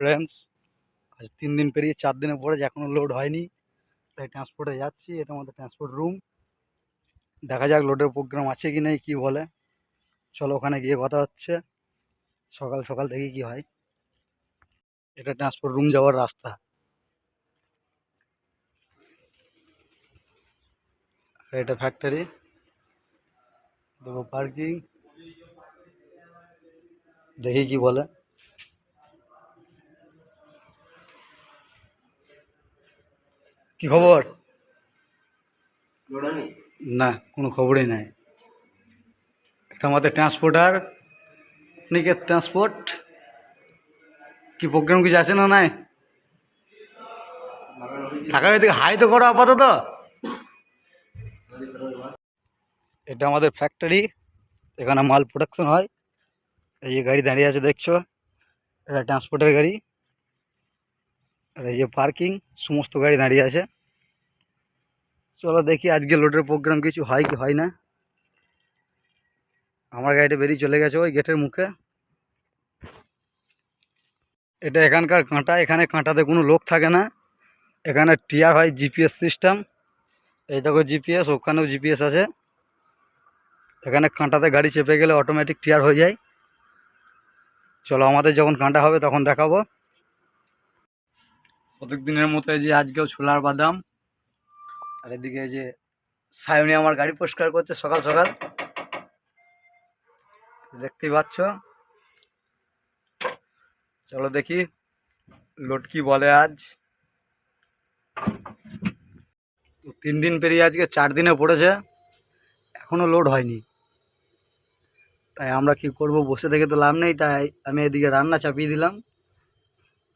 Friends, আজ 3 দিন পেরিয়ে 4 দিনে পড়েছে, এখনও লোড হয়নি। তাই ট্রান্সপোর্টে যাচ্ছি। এটা আমাদের ট্রান্সপোর্ট রুম। দেখা যাক লোডের প্রোগ্রাম আছে কি নেই, কি বলে। চলো ওখানে গিয়ে কথা হচ্ছে। সকাল সকাল দেখি কি হয়। এটা ট্রান্সপোর্ট রুম যাওয়ার রাস্তা। এটা ফ্যাক্টরি, দেখো পার্কিং। দেখি কি বলে। কি খবর? না, কোনো খবরই নাই। এটা আমাদের ট্রান্সপোর্টার, অনিকেত ট্রান্সপোর্ট। কি প্রোগ্রাম কিছু আছে না? নাই ঢাকা থেকে হাই তো করো আপাতত। এটা আমাদের ফ্যাক্টরি, এখানে মাল প্রোডাকশন হয়। এই যে গাড়ি দাঁড়িয়ে আছে দেখছো, এটা ট্রান্সপোর্টের গাড়ি। আর এই যে পার্কিং, সমস্ত গাড়ি দাঁড়িয়ে আছে। চলো দেখি আজকে লোডের প্রোগ্রাম কিছু হয় কি হয় না। আমার গাড়িটা বেরিয়ে চলে গেছে ওই গেটের মুখে। এটা এখানকার কাঁটা, এখানে কাঁটাতে কোনো লোক থাকে না। এখানে টিয়ার হয় জিপিএস সিস্টেম। এই দেখো জিপিএস, ওখানেও জিপিএস আছে। এখানে কাঁটাতে গাড়ি চেপে গেলে অটোমেটিক টিয়ার হয়ে যায়। চলো আমাদের যখন কাঁটা হবে তখন দেখাবো। প্রত্যেক দিনের মতো এই যে আজকেও ছোলার বাদাম। আর এদিকে যে সায়নী আমার গাড়ি পরিষ্কার করছে সকাল সকাল, দেখতেই পাচ্ছ। চলো দেখি লোড কি বলে আজ। 3 দিন পেরিয়ে আজকে 4 দিনে পড়েছে, এখনও লোড হয়নি। তাই আমরা কি করব, বসে থেকে তো লাভ নেই। তাই আমি এদিকে রান্না চাপিয়ে দিলাম।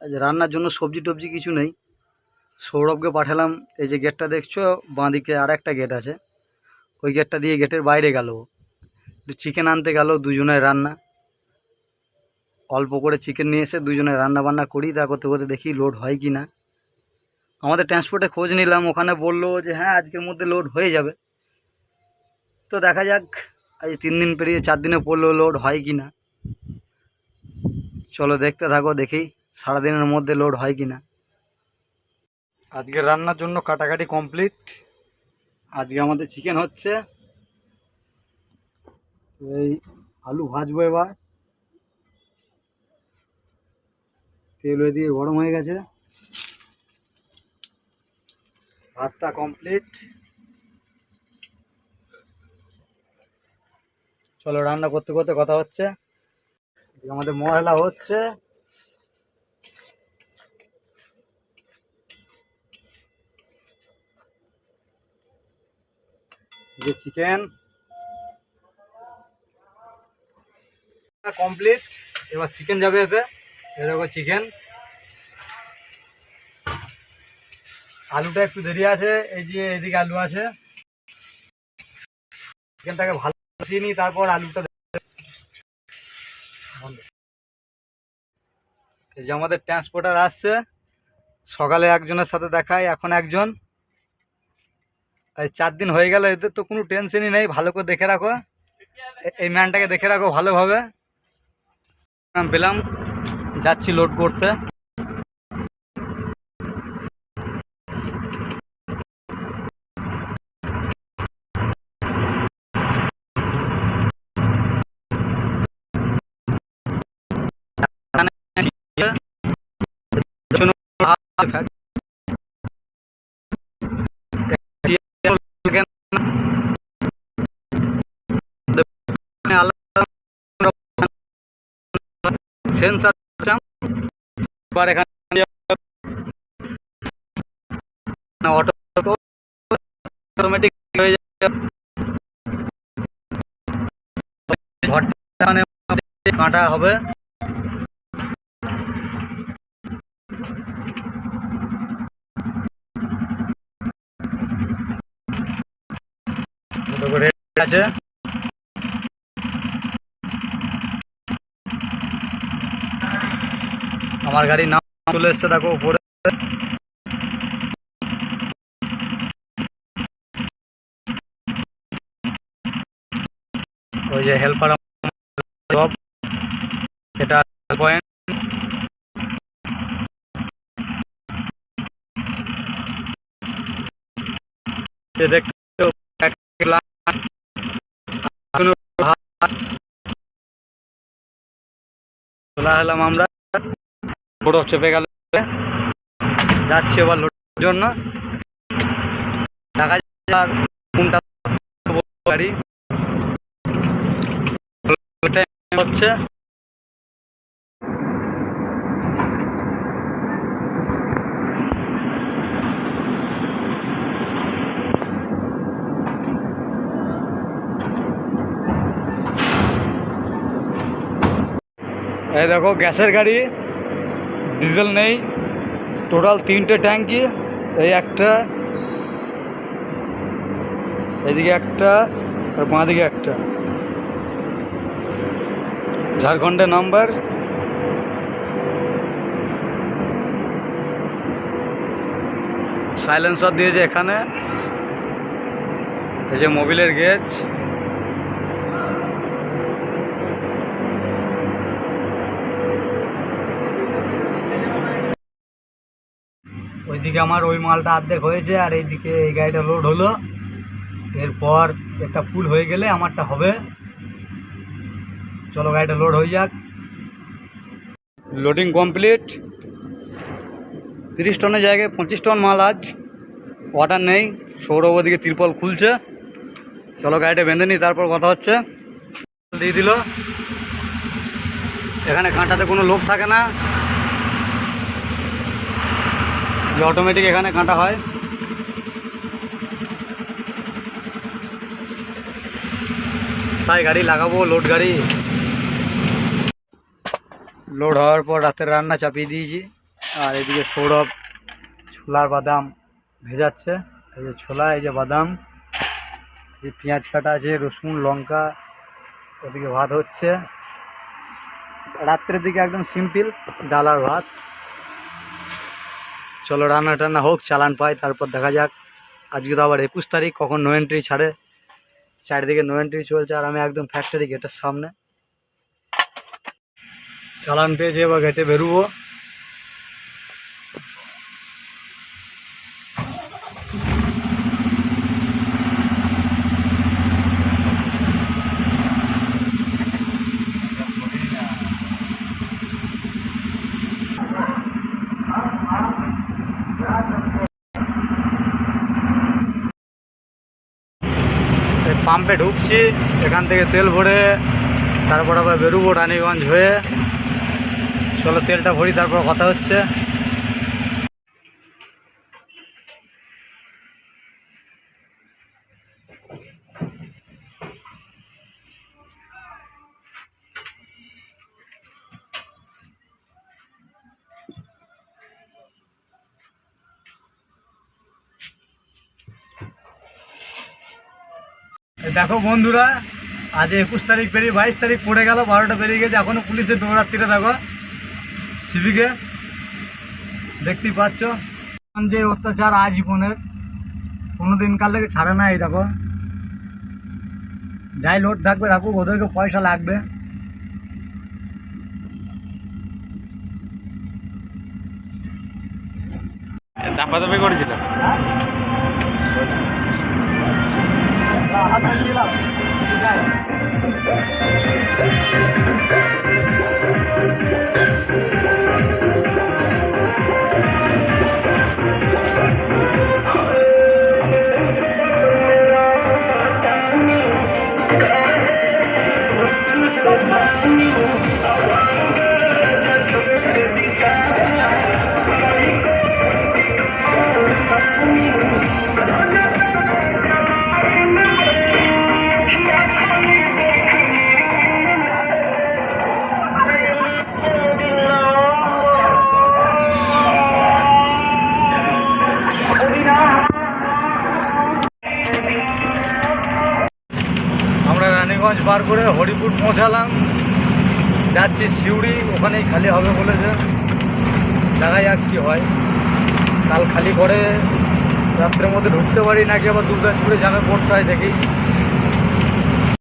আজ রান্নার জন্য সবজি টবজি কিছু নেই। সৌরভকে পাঠালাম। এই যে গেটটা দেখছো, বাঁদিকে আর একটা গেট আছে, ওই গেটটা দিয়ে গেটের বাইরে গেল। একটু চিকেন আনতে গেল, দুজনের রান্না। অল্প করে চিকেন নিয়ে এসে দুজনে রান্না বান্না করি। তা করতে করতে দেখি লোড হয় কি না। আমাদের ট্রান্সপোর্টে খোঁজ নিলাম, ওখানে বললো যে হ্যাঁ আজকের মধ্যে লোড হয়ে যাবে। তো দেখা যাক আজ 3 দিন পেরিয়ে 4 দিনে পড়লেও লোড হয় কি না। চলো দেখতে থাকো, দেখি সারাদিনের মধ্যে লোড হয় কি না। আজকে রান্নার জন্য কাটাকাটি কমপ্লিট। আজকে আমাদের চিকেন হচ্ছে। এই আলু ভাজবো এবার। তেল দিয়ে গরম হয়ে গেছে। ভাতটা কমপ্লিট। চলো রান্না করতে করতে কথা হচ্ছে। আমাদের মশলা হচ্ছে। যে চিকেন কমপ্লিট, এবার চিকেন যাবে এতে। এরকম চিকেন, আলুটা একটু দেরি আছে। এই যে এদিকে আলু আছে, চিকেনটাকে ভালো কষিয়ে নিই, তারপর আলুটা। এই যে আমাদের ট্রান্সপোর্টার আসছে। সকালে একজনের সাথে দেখায়, এখন একজন। এই 4 দিন হয়ে গেল, এদের তো কোনো টেনশনই নেই। ভালো করে দেখে রাখো, এই ম্যানটাকে দেখে রাখো ভালোভাবে। পেলাম, যাচ্ছি লোড করতে। সেন্সার এবার এখানে অটোমেটিক হয়ে যাবে। কাঁটা হবে। আছে আমার গাড়ির নাম চলে এসছে, দেখো উপরে। ওই যে হেল্পার, এটা পয়েন্ট। যে দেখতে চলে এলাম আমরা, বড় চেপে গেল, যাচ্ছি এবার লোডের জন্য। দেখা যাচ্ছে আর কোনটা গাড়ি হচ্ছে। এই দেখো গ্যাসের গাড়ি, ডিজেল নেই, টোটাল 3টে ট্যাঙ্কি। এই একটা, এইদিকে একটা, আর বাঁ দিকে একটা, ঝাড়খণ্ডের নাম্বার। সাইলেন্সার দিয়েছে এখানে, এই যে মোবিলের গেজ। ওইদিকে আমার ওই মালটা অর্ধেক হয়েছে, আর এইদিকে এই গাড়িটা লোড হলো। এরপর একটা ফুল হয়ে গেলে আমারটা হবে। চলো গাড়িটা লোড হয়ে যাক। Loading complete. 30 টনের জায়গায় 25 টন মাল আজ। অর্ডার নেই, সৌরভ ওদিকে তিরপল খুলছে। চলো গাড়িটা বেঁধে নিই, তারপর কথা হচ্ছে। দিয়ে দিল, এখানে কাঁটাতে কোনো লোক থাকে না, যে অটোমেটিক এখানে কাঁটা হয়। তাই গাড়ি লাগাবো, লোড গাড়ি। লোড হওয়ার পর রাতের রান্না চাপিয়ে দিয়েছি। আর এদিকে সৌরভ ছোলার বাদাম ভেজাচ্ছে। এই যে ছোলা, এই যে বাদাম, এই পেঁয়াজ কাটা আছে, রসুন লঙ্কা। ওদিকে ভাত হচ্ছে। রাত্রের দিকে একদম সিম্পল ডাল আর ভাত। চলো রান্না টান্না হোক, চালান পাই, তারপর দেখা যাক। আজকে তো আবার 21 তারিখ, কখন নো এন্ট্রি ছাড়ে। চারিদিকে নো এন্ট্রি চলছে, আর আমি একদম ফ্যাক্টরি গেটের সামনে। চালান পেয়েছি, এবার গেটে বেরোবো। পাম্পে ঢুকছি, এখান থেকে তেল ভরে তারপর আবার বেরোবো রানীগঞ্জ হয়ে। চলো তেলটা ভরি, তারপর কথা হচ্ছে। দেখো বন্ধুরা, আজ 21 তারিখ পেরিয়ে 22 তারিখ পড়ে গেল, 12টা পেরিয়ে গেছে, এখনও পুলিশের দৌড়াত্রিতে দেখো সিভিকে, দেখতেই পাচ্ছ। যে অত্যাচার আজীবনের, কোনো দিনকার লেগে ছাড়ে না। এই দেখো, যাই লোড থাকবে রাখুক, ওদেরকে পয়সা লাগবে। দাপাদাপি করেছিল। রানীগঞ্জ পার করে হরিপুর পৌঁছালাম, যাচ্ছি সিউড়ি, ওখানেই খালি হবে বলেছে। দেখা যাক কী হয়। কাল খালি করে রাত্রের মধ্যে ঢুকতে পারি নাকি আবার দুর্গাপুরে জামে পড়তে হয় দেখি।